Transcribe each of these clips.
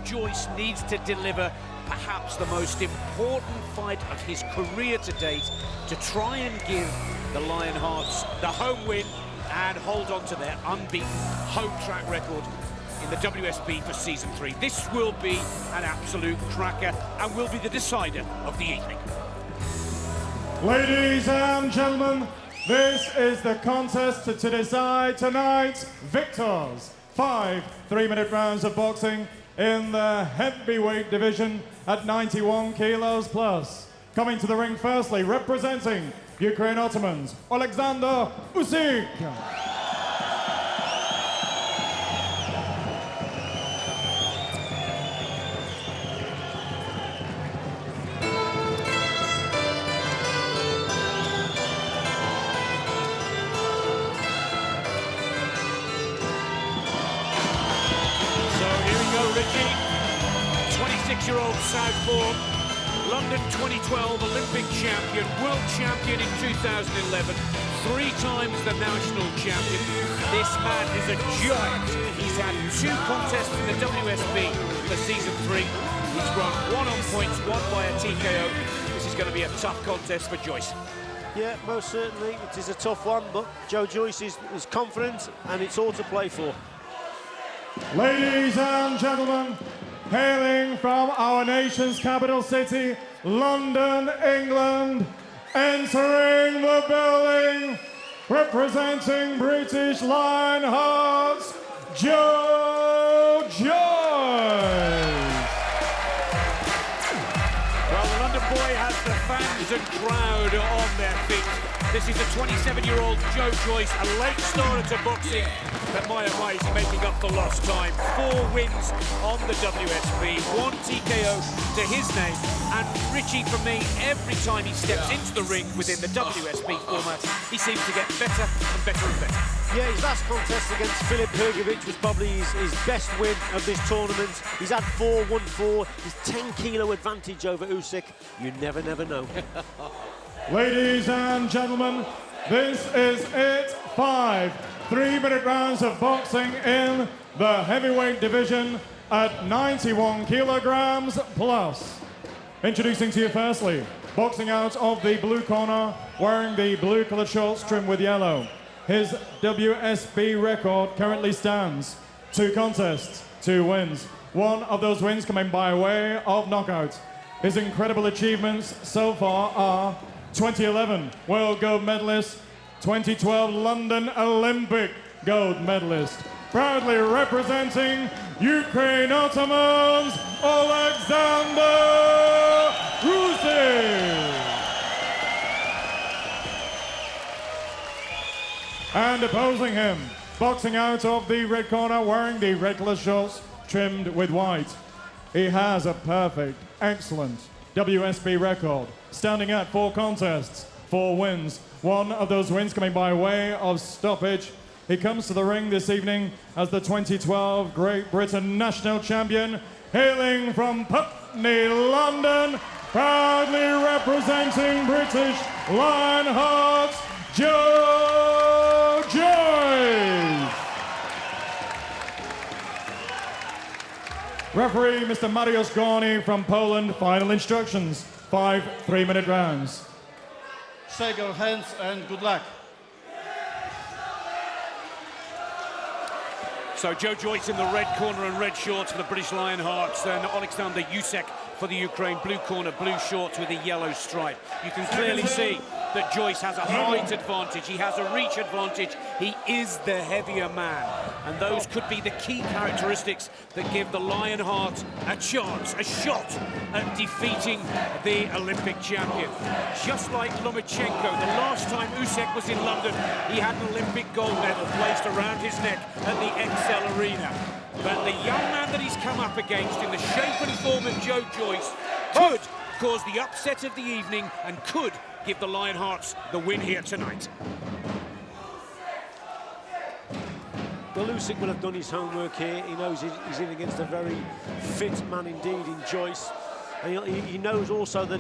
Joice needs to deliver perhaps the most important fight of his career to date to try and give the Lionhearts the home win and hold on to their unbeaten home track record in the WSB for Season 3. This will be an absolute cracker and will be the decider of the evening. Ladies and gentlemen, this is the contest to decide tonight's victors. 5 3-minute rounds of boxing in the heavyweight division at 91 kilos plus. Coming to the ring firstly, representing Ukraine Ottomans, Alexander Usyk. Richie, 26-year-old southpaw, London 2012 Olympic champion, world champion in 2011, 3 times the national champion. This man is a giant. He's had 2 contests in the WSB for Season 3. He's run 1 on points, 1 by a TKO. This is going to be a tough contest for Joice. Yeah, most certainly. It is a tough one, but Joe Joice is confident and it's all to play for. Ladies and gentlemen, hailing from our nation's capital city, London, England, entering the building, representing British Lionhearts, Joe Joice. Well, the London boy has the fans and crowd on their feet. This is the 27-year-old Joe Joice, a late starter to boxing, but my oh my, is he making up for lost time. 4 wins on the WSB, 1 TKO to his name, and Richie, for me, every time he steps into the ring within the WSB format, he seems to get better and better and better. Yeah, his last contest against Filip Hrgovic was probably his best win of this tournament. He's had 4, won 4, his 10-kilo advantage over Usyk. You never know. Ladies and gentlemen, this is it. 5 3-minute rounds of boxing in the heavyweight division at 91 kilograms plus. Introducing to you firstly, boxing out of the blue corner, wearing the blue colored shorts trimmed with yellow. His WSB record currently stands 2 contests, 2 wins. 1 of those wins coming by way of knockout. His incredible achievements so far are 2011 World Gold Medalist, 2012 London Olympic Gold Medalist. Proudly representing Ukraine Ottomans, Alexander Usyk. And opposing him, boxing out of the red corner, wearing the red colour shorts trimmed with white. He has a perfect, excellent WSB record, standing at 4 contests, 4 wins. 1 of those wins coming by way of stoppage. He comes to the ring this evening as the 2012 Great Britain national champion, hailing from Putney, London, proudly representing British Lionhearts, Joe Joice. Referee Mr. Mariusz Gorny from Poland. Final instructions, 5 3-minute rounds. Shake your hands and good luck. So Joe Joice in the red corner and red shorts for the British Lionhearts, and Alexander Usyk for the Ukraine, blue corner, blue shorts with a yellow stripe. You can clearly see that Joice has a height advantage, he has a reach advantage, he is the heavier man. And those could be the key characteristics that give the Lionhearts a chance, a shot at defeating the Olympic champion. Just like Lomachenko, the last time Usyk was in London, he had an Olympic gold medal placed around his neck at the XL Arena. But the young man that he's come up against in the shape and form of Joe Joice could cause the upset of the evening and could give the Lionhearts the win here tonight. Well, Usyk will have done his homework here. He knows he's in against a very fit man indeed in Joice. And he knows also that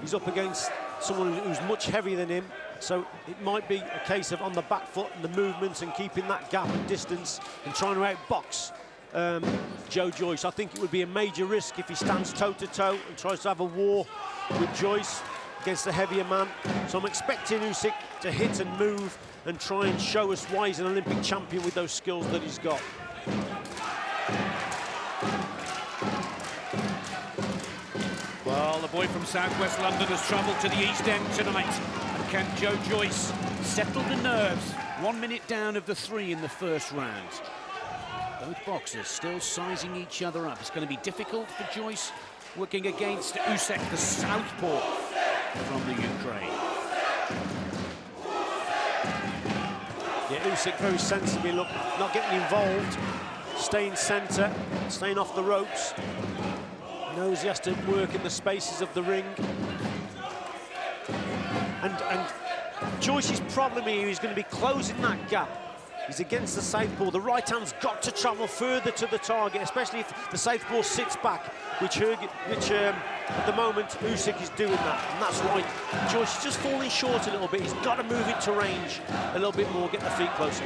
he's up against someone who's much heavier than him. So it might be a case of on the back foot and the movements and keeping that gap and distance and trying to outbox Joe Joice. I think it would be a major risk if he stands toe-to-toe and tries to have a war with Joice against the heavier man. So I'm expecting Usyk to hit and move and try and show us why he's an Olympic champion with those skills that he's got. Well, the boy from southwest London has travelled to the East End tonight. And can Joe Joice settle the nerves? 1 minute down of the 3 in the first round. Both boxers still sizing each other up. It's going to be difficult for Joice working against Usyk, the southpaw from the Ukraine. Yeah, Usyk very sensibly, look, not getting involved, staying centre, staying off the ropes. Knows he has to work in the spaces of the ring. And Joice's problem here is going to be closing that gap. He's against the southpaw. The right hand's got to travel further to the target, especially if the southpaw sits back, which at the moment Usyk is doing that, and that's why Joice is just falling short a little bit. He's got to move into range a little bit more, get the feet closer.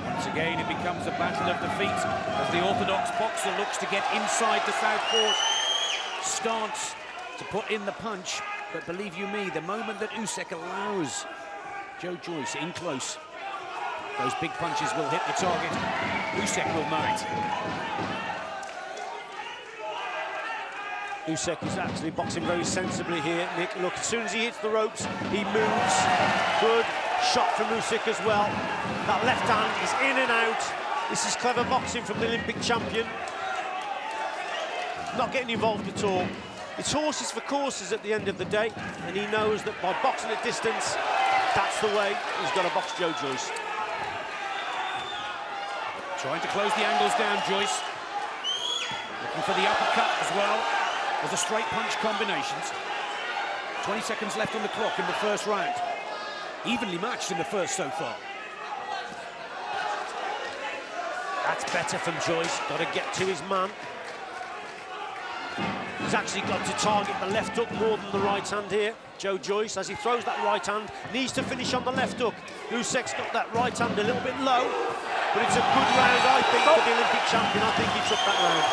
Once again, it becomes a battle of the feet as the orthodox boxer looks to get inside the southpaw's stance to put in the punch. But believe you me, the moment that Usyk allows Joe Joice in close, those big punches will hit the target. Usyk will know it. Usyk is actually boxing very sensibly here, Nick. Look, as soon as he hits the ropes, he moves. Good shot from Usyk as well. That left hand is in and out. This is clever boxing from the Olympic champion. Not getting involved at all. It's horses for courses at the end of the day, and he knows that by boxing at distance, that's the way he's got to box Joe Joice. Trying to close the angles down, Joice. Looking for the uppercut as well as the straight punch combinations. 20 seconds left on the clock in the first round. Evenly matched in the first so far. That's better from Joice. Got to get to his man. He's actually got to target the left hook more than the right hand here. Joe Joice, as he throws that right hand, needs to finish on the left hook. Usyk's got that right hand a little bit low, but it's a good round, I think, for the Olympic champion. I think he took that round.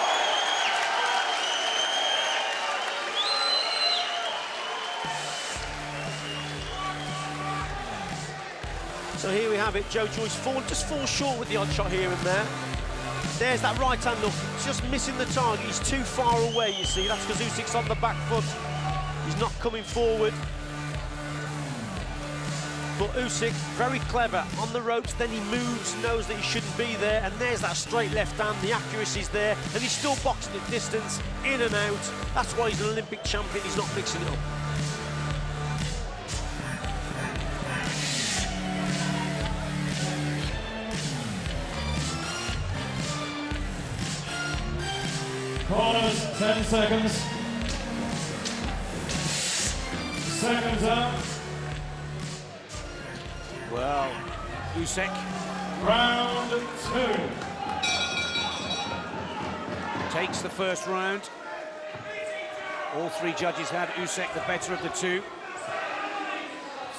So here we have it. Joe Joice just falls short with the odd shot here and there. There's that right hand look, just missing the target. He's too far away, you see. That's because Usyk's on the back foot. He's not coming forward. But Usyk, very clever on the ropes, then he moves, knows that he shouldn't be there, and there's that straight left hand, the accuracy's there, and he's still boxing at distance, in and out. That's why he's an Olympic champion, he's not mixing it up. Corners, 10 seconds. Seconds up. Well, Usyk. Round 2. Takes the first round. All three judges had Usyk the better of the two.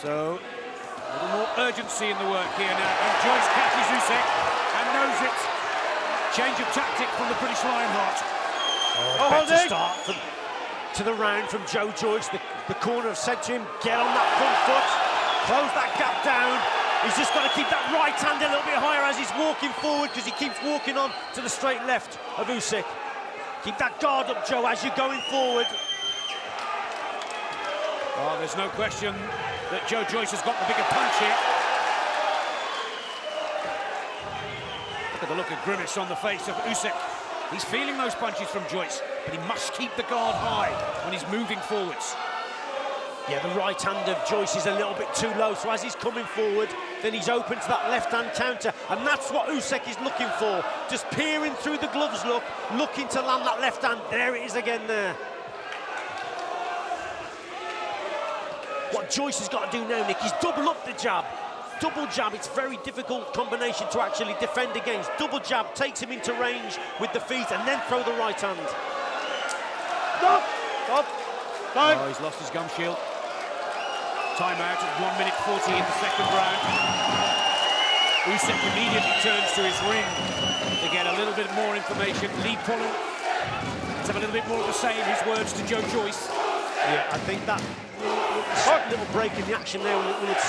So, a little more urgency in the work here now. And Joice catches Usyk and knows it. Change of tactic from the British Lionheart. Better start to the round from Joe Joice. The corner have said to him, get on that front foot, close that gap down. He's just got to keep that right hand a little bit higher as he's walking forward, because he keeps walking on to the straight left of Usyk. Keep that guard up, Joe, as you're going forward. Oh, there's no question that Joe Joice has got the bigger punch here. Look at the look of grimace on the face of Usyk. He's feeling those punches from Joice, but he must keep the guard high when he's moving forwards. Yeah, the right hand of Joice is a little bit too low, so as he's coming forward, then he's open to that left-hand counter, and that's what Usyk is looking for. Just peering through the gloves, looking to land that left hand. There it is again there. What Joice has got to do now, Nick, is double up the jab. Double jab, it's a very difficult combination to actually defend against. Double jab takes him into range with the feet and then throw the right hand. Stop! Stop! Time! Oh, he's lost his gum shield. Timeout at 1 minute 40 in the second round. Usyk immediately turns to his ring to get a little bit more information. Lee Polo, let's have a little bit more of the same, his words to Joice. Yeah, I think that little break in the action there will have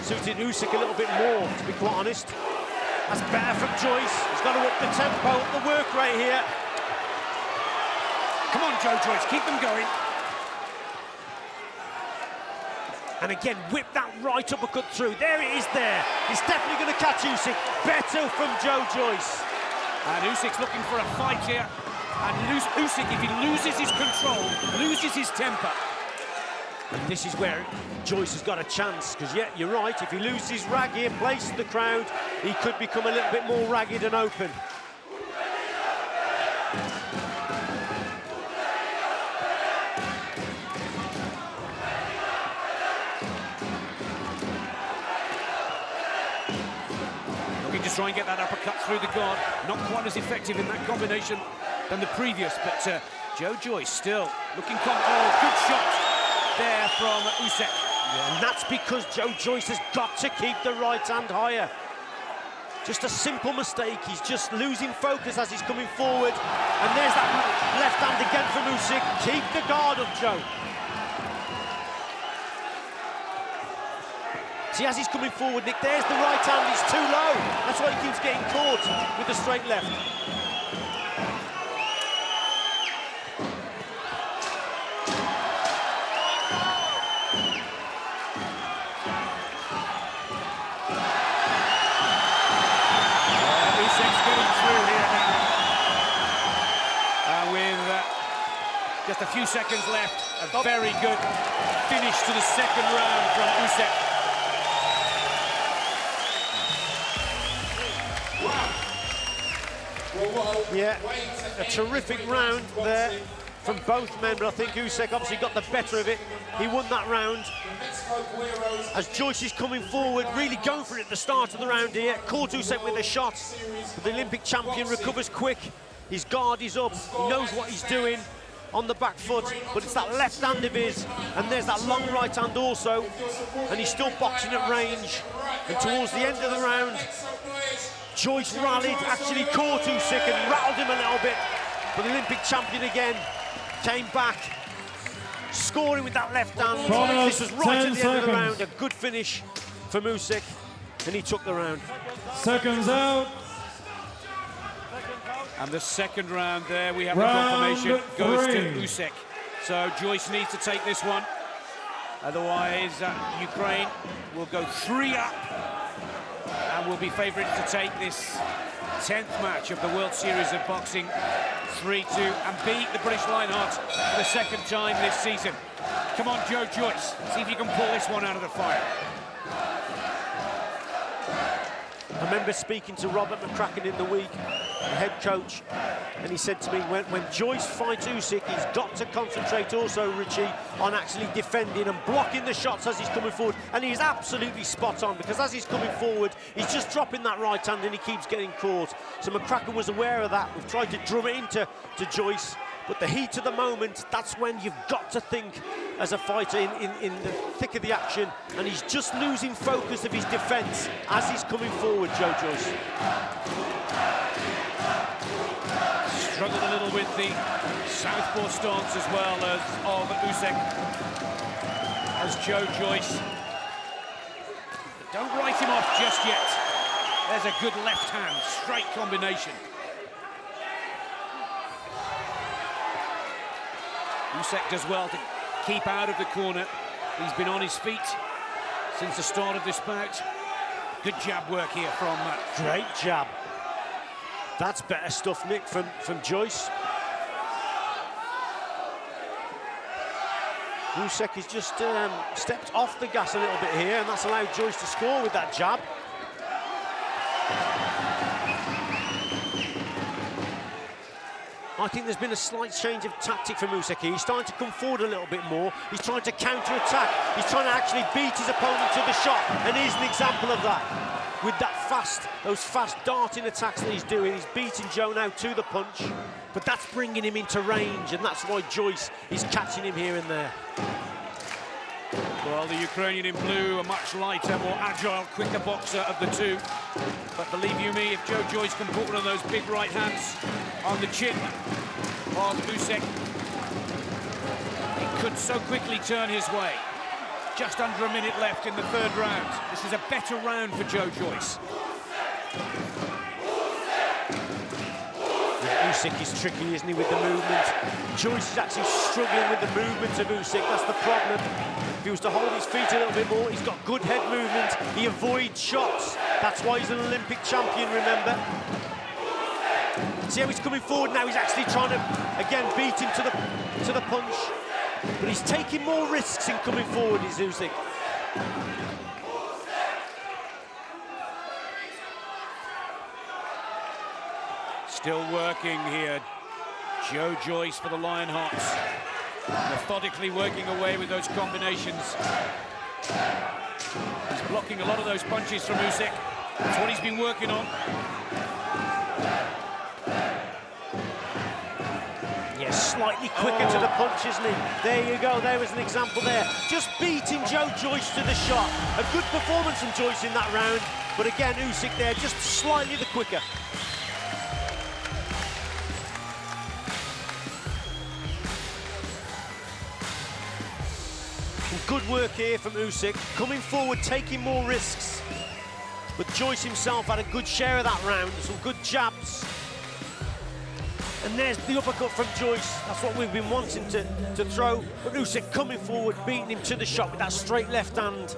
suited Usyk a little bit more, to be quite honest. That's better from Joice. He's got to up the tempo, up the work rate here. Come on, Joice, keep them going. And again, whip that right uppercut through. There it is there. He's definitely going to catch Usyk. Better from Joice. And Usyk's looking for a fight here. And Usyk, if he loses his control, loses his temper. And this is where Joice has got a chance, because, yeah, you're right, if he loses his rag here, places the crowd, he could become a little bit more ragged and open. Looking to try and get that uppercut through the guard. Not quite as effective in that combination than the previous, but Joice still looking oh, good shot there from Usyk. Yeah, and that's because Joice has got to keep the right hand higher. Just a simple mistake. He's just losing focus as he's coming forward. And there's that left hand again from Usyk. Keep the guard up, Joe. See, as he's coming forward, Nick, there's the right hand. It's too low. That's why he keeps getting caught with the straight left. Just a few seconds left. A very good finish to the second round from Usyk. Yeah, a terrific round there from both men, but I think Usyk obviously got the better of it. He won that round. As Joice is coming forward, really going for it at the start of the round here. Caught Usyk with a shot. But the Olympic champion recovers quick. His guard is up. He knows what he's doing on the back foot, but it's that left hand of his, and there's that long right hand also, and he's still boxing at range. And towards the end of the round, Joice rallied, actually caught Usyk and rattled him a little bit, but the Olympic champion again came back, scoring with that left hand. This was right at the end of the round. A good finish from Usyk, and he took the round. Seconds out. And the second round there, we have the confirmation, goes to Usyk. So Joice needs to take this one. Otherwise, Ukraine will go 3 up and will be favourites to take this 10th match of the World Series of Boxing 3-2 and beat the British Lionhearts for the second time this season. Come on, Joice, see if you can pull this one out of the fire. I remember speaking to Robert McCracken in the week, the head coach, and he said to me, when Joice fights Usyk, he's got to concentrate also, Richie, on actually defending and blocking the shots as he's coming forward. And he's absolutely spot on, because as he's coming forward, he's just dropping that right hand and he keeps getting caught. So McCracken was aware of that. We've tried to drum it into Joice, but the heat of the moment, that's when you've got to think as a fighter in the thick of the action, and he's just losing focus of his defence as he's coming forward, Joice. Struggled a little with the southpaw stance as well as of Usyk. As Joice. But don't write him off just yet. There's a good left hand, straight combination. Usyk does well to keep out of the corner. He's been on his feet since the start of this bout. Good jab work here from Great jab. That's better stuff, Nick, from Joice. Usyk has just stepped off the gas a little bit here, and that's allowed Joice to score with that jab. I think there's been a slight change of tactic from Usyk. He's starting to come forward a little bit more. He's trying to counter-attack. He's trying to actually beat his opponent to the shot, and here's an example of that. With those fast darting attacks that he's doing, he's beating Joe now to the punch, but that's bringing him into range, and that's why Joice is catching him here and there. Well, the Ukrainian in blue, a much lighter, more agile, quicker boxer of the two. But believe you me, if Joe Joice can put one of those big right hands on the chin of Usyk, it could so quickly turn his way. Just under a minute left in the third round. This is a better round for Joe Joice. Yeah, Usyk is tricky, isn't he, with the movement? Joice is actually struggling with the movement of Usyk. That's the problem. If he was to hold his feet a little bit more, he's got good head movement. He avoids shots. That's why he's an Olympic champion, remember? See how he's coming forward now? He's actually trying to, again, beat him to the punch. But he's taking more risks in coming forward, is Usyk. Still working here. Joe Joice for the Lionhearts. Methodically working away with those combinations. He's blocking a lot of those punches from Usyk. That's what he's been working on. Yeah, slightly quicker to the punch, isn't he? There you go, there was an example there. Just beating Joe Joice to the shot. A good performance from Joice in that round, but again, Usyk there, just slightly the quicker. Good work here from Usyk, coming forward, taking more risks. But Joice himself had a good share of that round, some good jabs. And there's the uppercut from Joice. That's what we've been wanting to throw. But Usyk coming forward, beating him to the shot with that straight left hand.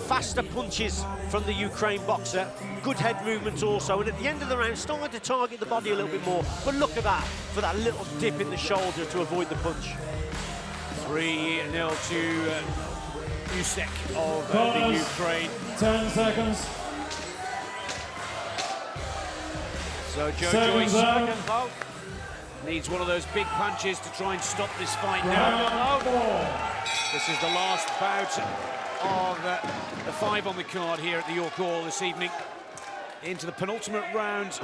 Faster punches from the Ukraine boxer. Good head movement also. And at the end of the round, starting to target the body a little bit more. But look at that, for that little dip in the shoulder to avoid the punch. 3-0 to Usyk of the Ukraine. 10 seconds. So Joe 7 Joice seconds. needs one of those big punches to try and stop this fight Round now. This is the last bout of the 5 on the card here at the York Hall this evening. Into the penultimate round.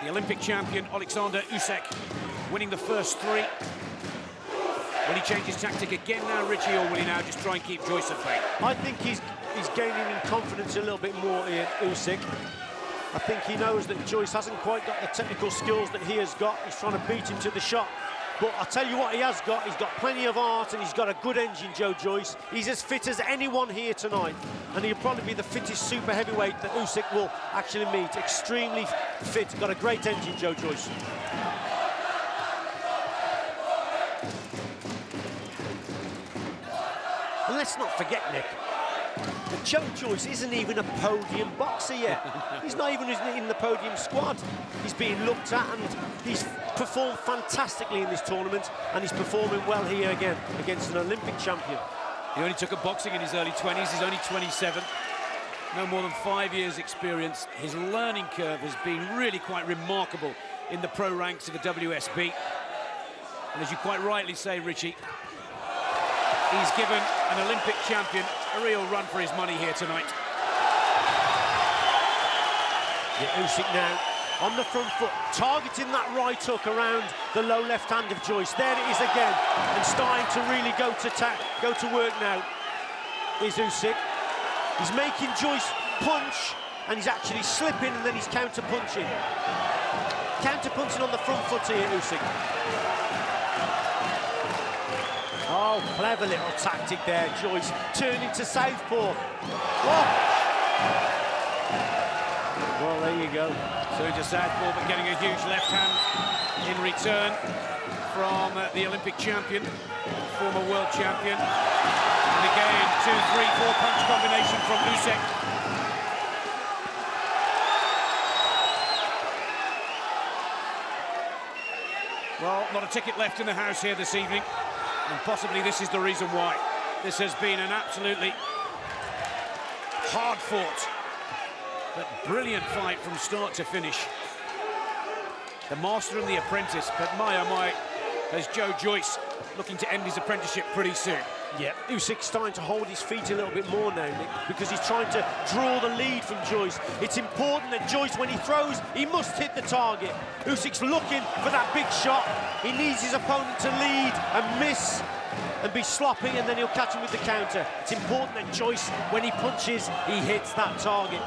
The Olympic champion, Alexander Usyk, winning the first 3. Will he change his tactic again now, Richie, or will he now just try and keep Joice at bay? I think he's gaining in confidence a little bit more here, Usyk. I think he knows that Joice hasn't quite got the technical skills that he has got. He's trying to beat him to the shot. But I'll tell you what he has got. He's got plenty of art and he's got a good engine, Joe Joice. He's as fit as anyone here tonight. And he'll probably be the fittest super heavyweight that Usyk will actually meet. Extremely fit, got a great engine, Joe Joice. And let's not forget, Nick, that Joe Joice isn't even a podium boxer yet. He's not even in the podium squad. He's being looked at and he's performed fantastically in this tournament and he's performing well here again against an Olympic champion. He only took up boxing in his early 20s. He's only 27. No more than 5 years experience. His learning curve has been really quite remarkable in the pro ranks of the WSB. And as you quite rightly say, Richie, he's given an Olympic champion a real run for his money here tonight. Yeah, Usyk now on the front foot, targeting that right hook around the low left hand of Joice. There it is again, and starting to really go to work now is Usyk. He's making Joice punch, and he's actually slipping, and then he's counter-punching. Counter-punching on the front foot here, Usyk. Oh, clever little tactic there, Joice. Turning to southpaw. Oh. Well, there you go. So to southpaw, but getting a huge left hand in return from the Olympic champion, former world champion. And again, 2, 3, 4 punch combination from Usyk. Well, not a ticket left in the house here this evening. And possibly this is the reason why. This has been an absolutely hard-fought but brilliant fight from start to finish. The master and the apprentice, but my oh my, there's Joe Joice looking to end his apprenticeship pretty soon. Yeah, Usyk's starting to hold his feet a little bit more now, Nick, because he's trying to draw the lead from Joice. It's important that Joice, when he throws, he must hit the target. Usyk's looking for that big shot. He needs his opponent to lead and miss. and be sloppy, and then he'll catch him with the counter. It's important that Joice, when he punches, he hits that target.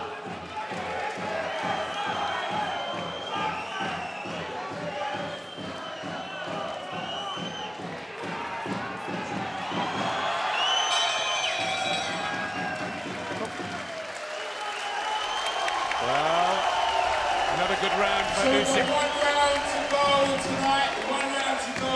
Well, another good round for Usyk. 1 round to go tonight, 1 round to go.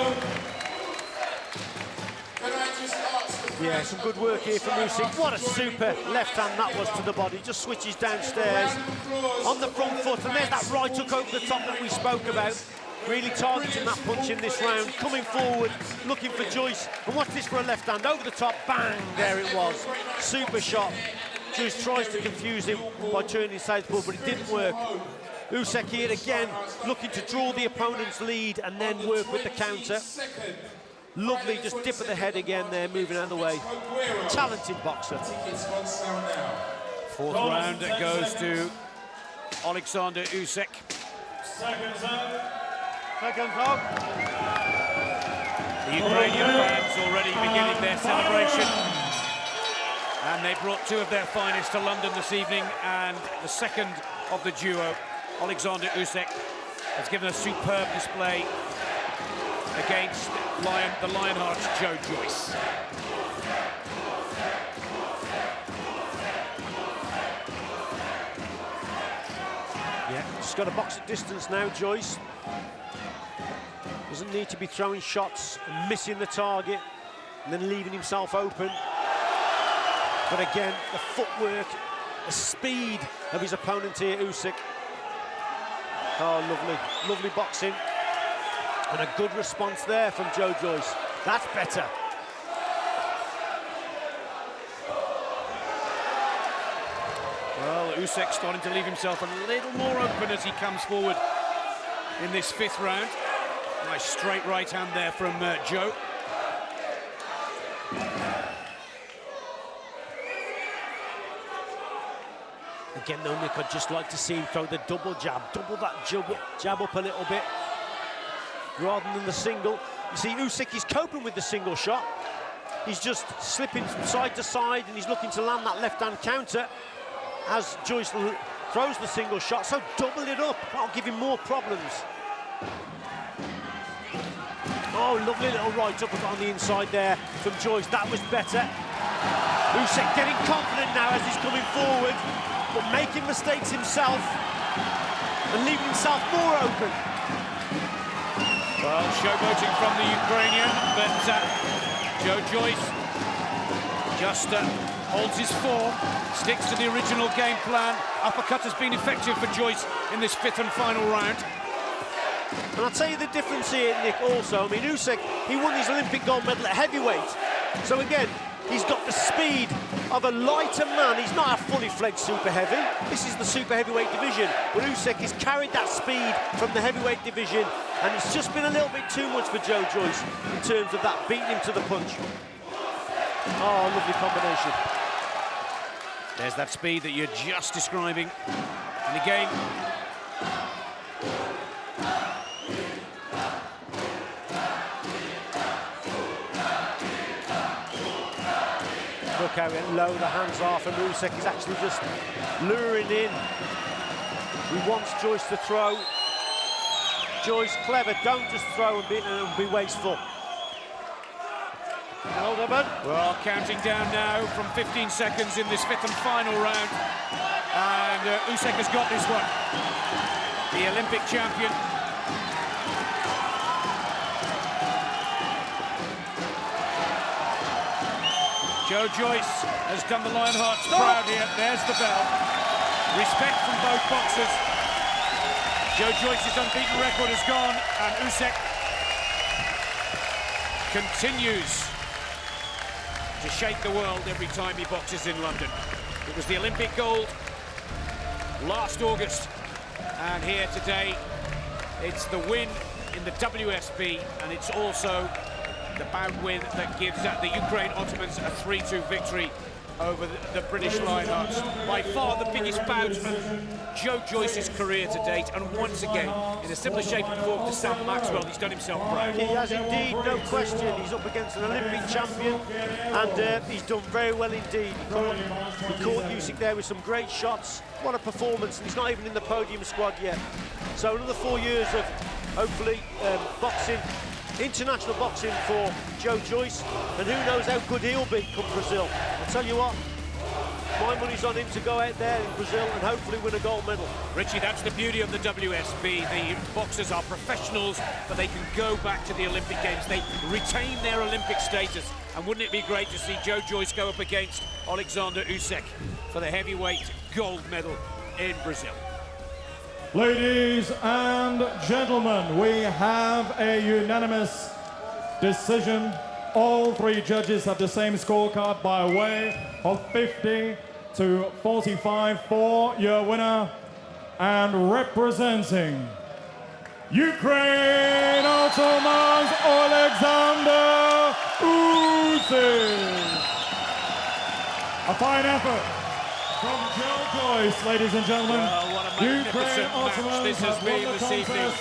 Can I just ask Yeah, some good work here from Usyk. What a super left hand that was to the body. Just switches downstairs on the front foot, and there's that right hook over the top that we spoke about. Really targeting that punch in this round, coming forward, looking for Joice. And watch this for a left hand over the top, bang, there it was. Super shot. Joice tries to confuse him by turning southpaw, but it didn't work. Usyk here again, looking to draw the opponent's lead and then work with the counter. Lovely, just dip of the head again there, moving out of the way. Talented boxer. Fourth round it goes to Alexander Usyk. Second round. The Ukrainian fans already beginning their celebration. And they brought 2 of their finest to London this evening, and the second of the duo, Alexander Usyk, has given a superb display against the Lionheart's Joe Joice. Yeah, just got to box at distance now, Joice. Doesn't need to be throwing shots and missing the target and then leaving himself open. But again, the footwork, the speed of his opponent here, Usyk. Oh, lovely, lovely boxing. And a good response there from Joe Joice. That's better. Well, Usyk starting to leave himself a little more open as he comes forward in this 5th round. Nice straight right hand there from Joe. Again, though, Nick, I'd just like to see him throw the double jab. Double that jab up a little bit, rather than the single. You see, Usyk is coping with the single shot. He's just slipping from side to side, and he's looking to land that left-hand counter as Joice throws the single shot. So double it up. That'll give him more problems. Oh, lovely little right uppercut on the inside there from Joice. That was better. Usyk getting confident now as he's coming forward, but making mistakes himself and leaving himself more open. Well, showboating from the Ukrainian, but Joe Joice just holds his form, sticks to the original game plan. Uppercut has been effective for Joice in this 5th and final round. And I'll tell you the difference here, Nick, also. I mean, Usyk, he won his Olympic gold medal at heavyweight. So again, he's got the speed of a lighter man. He's not a fully fledged super heavy. This is the super heavyweight division. But Usyk has carried that speed from the heavyweight division, and it's just been a little bit too much for Joe Joice in terms of that beating him to the punch. Oh, lovely combination. There's that speed that you're just describing. And again, look how low the hands are from Usyk. He's actually just luring in. He wants Joice to throw. Joice, clever, don't just throw and be wasteful. well, counting down now from 15 seconds in this 5th and final round. And Usyk has got this one. The Olympic champion. Joe Joice has done the Lionhearts proud here. There's the bell. Respect from both boxers. Joe Joice's unbeaten record has gone, and Usyk continues to shake the world every time he boxes in London. It was the Olympic gold last August, and here today it's the win in the WSB, and it's also the bout win that gives the Ukraine Ottomans a 3-2 victory over the British Lionhearts. By far the biggest bout of Joe Joyce's career to date, and once again, in a similar shape and form to Sam Maxwell, he's done himself proud. He has indeed, no question. He's up against an Olympic champion, and he's done very well indeed. He caught Usyk there with some great shots. What a performance, and he's not even in the podium squad yet. So another 4 years of, hopefully, boxing, international boxing for Joe Joyce, and who knows how good he'll be come Brazil. I'll tell you what, my money's on him to go out there in Brazil and hopefully win a gold medal. Richie, that's the beauty of the WSB. The boxers are professionals, but they can go back to the Olympic Games. They retain their Olympic status. And wouldn't it be great to see Joe Joyce go up against Alexander Usyk for the heavyweight gold medal in Brazil? Ladies and gentlemen, we have a unanimous decision. All three judges have the same scorecard by way of 50 to 45 for your winner, and representing Ukraine, Ottoman's Alexander Usyk. A fine effort from Joe Joyce, ladies and gentlemen. Well, what a magnificent match this has been this evening.